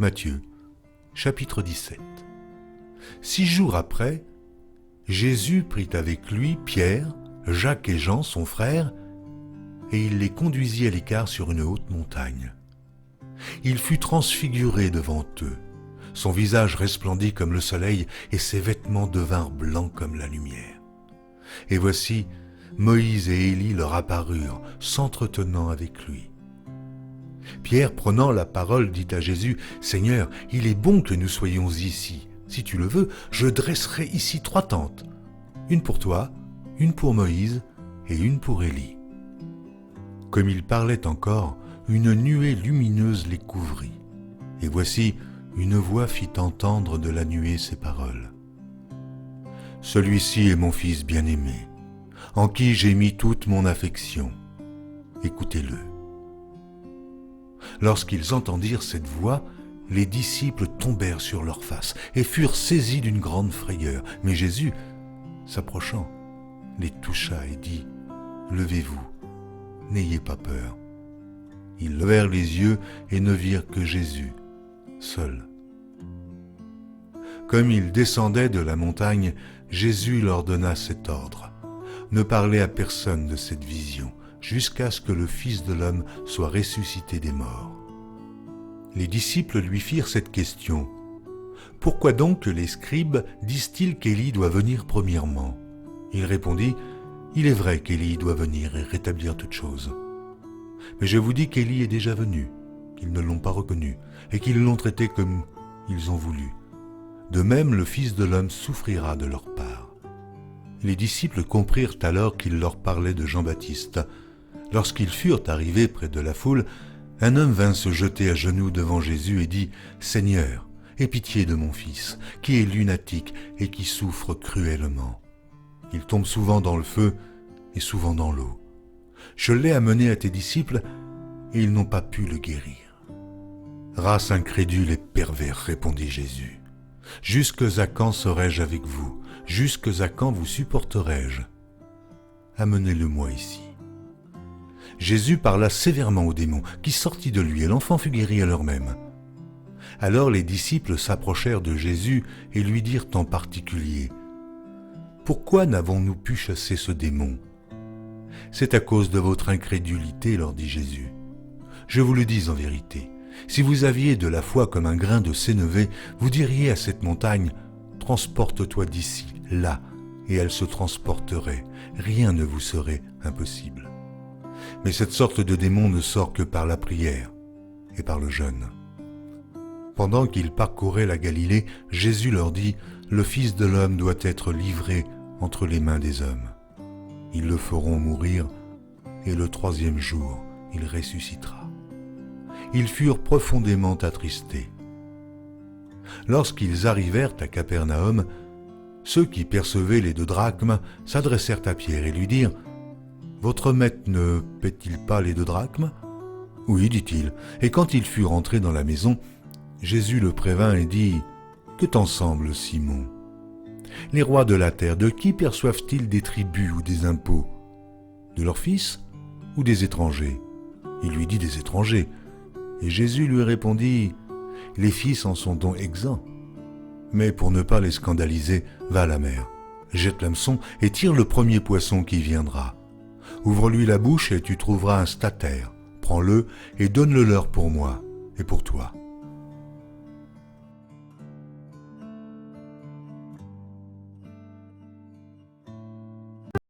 Matthieu, chapitre 17. 6 jours après, Jésus prit avec lui Pierre, Jacques et Jean, son frère, et il les conduisit à l'écart sur une haute montagne. Il fut transfiguré devant eux. Son visage resplendit comme le soleil et ses vêtements devinrent blancs comme la lumière. Et voici, Moïse et Élie leur apparurent, s'entretenant avec lui. Pierre, prenant la parole, dit à Jésus, « Seigneur, il est bon que nous soyons ici. Si tu le veux, je dresserai ici 3 tentes, une pour toi, une pour Moïse et une pour Élie. » Comme il parlait encore, une nuée lumineuse les couvrit. Et voici, une voix fit entendre de la nuée ces paroles. « Celui-ci est mon fils bien-aimé, en qui j'ai mis toute mon affection. Écoutez-le. » Lorsqu'ils entendirent cette voix, les disciples tombèrent sur leurs faces et furent saisis d'une grande frayeur. Mais Jésus, s'approchant, les toucha et dit, « Levez-vous, n'ayez pas peur. » Ils levèrent les yeux et ne virent que Jésus, seul. Comme ils descendaient de la montagne, Jésus leur donna cet ordre. « Ne parlez à personne de cette vision, jusqu'à ce que le Fils de l'homme soit ressuscité des morts. » Les disciples lui firent cette question. « Pourquoi donc les scribes disent-ils qu'Élie doit venir premièrement ?» Il répondit, « Il est vrai qu'Élie doit venir et rétablir toutes choses. Mais je vous dis qu'Élie est déjà venu, qu'ils ne l'ont pas reconnu, et qu'ils l'ont traité comme ils ont voulu. De même, le Fils de l'homme souffrira de leur part. » Les disciples comprirent alors qu'il leur parlait de Jean-Baptiste. Lorsqu'ils furent arrivés près de la foule, un homme vint se jeter à genoux devant Jésus et dit, « Seigneur, aie pitié de mon fils, qui est lunatique et qui souffre cruellement. Il tombe souvent dans le feu et souvent dans l'eau. Je l'ai amené à tes disciples et ils n'ont pas pu le guérir. » « Race incrédule et pervers, répondit Jésus. « Jusques à quand serai-je avec vous? Jusques à quand vous supporterai-je? Amenez-le-moi ici. » Jésus parla sévèrement au démon, qui sortit de lui, et l'enfant fut guéri à l'heure même. Alors les disciples s'approchèrent de Jésus et lui dirent en particulier, « Pourquoi n'avons-nous pu chasser ce démon? » « C'est à cause de votre incrédulité, leur dit Jésus. Je vous le dis en vérité, si vous aviez de la foi comme un grain de sénévé, vous diriez à cette montagne, « Transporte-toi d'ici, là », et elle se transporterait, rien ne vous serait impossible. Mais cette sorte de démon ne sort que par la prière et par le jeûne. » Pendant qu'ils parcouraient la Galilée, Jésus leur dit, « Le Fils de l'homme doit être livré entre les mains des hommes. Ils le feront mourir, et le 3e jour, il ressuscitera. » Ils furent profondément attristés. Lorsqu'ils arrivèrent à Capernaum, ceux qui percevaient les 2 drachmes s'adressèrent à Pierre et lui dirent, « Votre maître ne paie-t-il pas les 2 drachmes ?» « Oui, dit-il. » Et quand il fut rentré dans la maison, Jésus le prévint et dit, « Que t'en semble, Simon ? Les rois de la terre, de qui perçoivent-ils des tributs ou des impôts? De leurs fils ou des étrangers? » Il lui dit des étrangers. Et Jésus lui répondit, « Les fils en sont donc exempts. Mais pour ne pas les scandaliser, va à la mer, jette l'hameçon et tire le premier poisson qui viendra. Ouvre-lui la bouche et tu trouveras un statère. Prends-le et donne-le leur pour moi et pour toi. »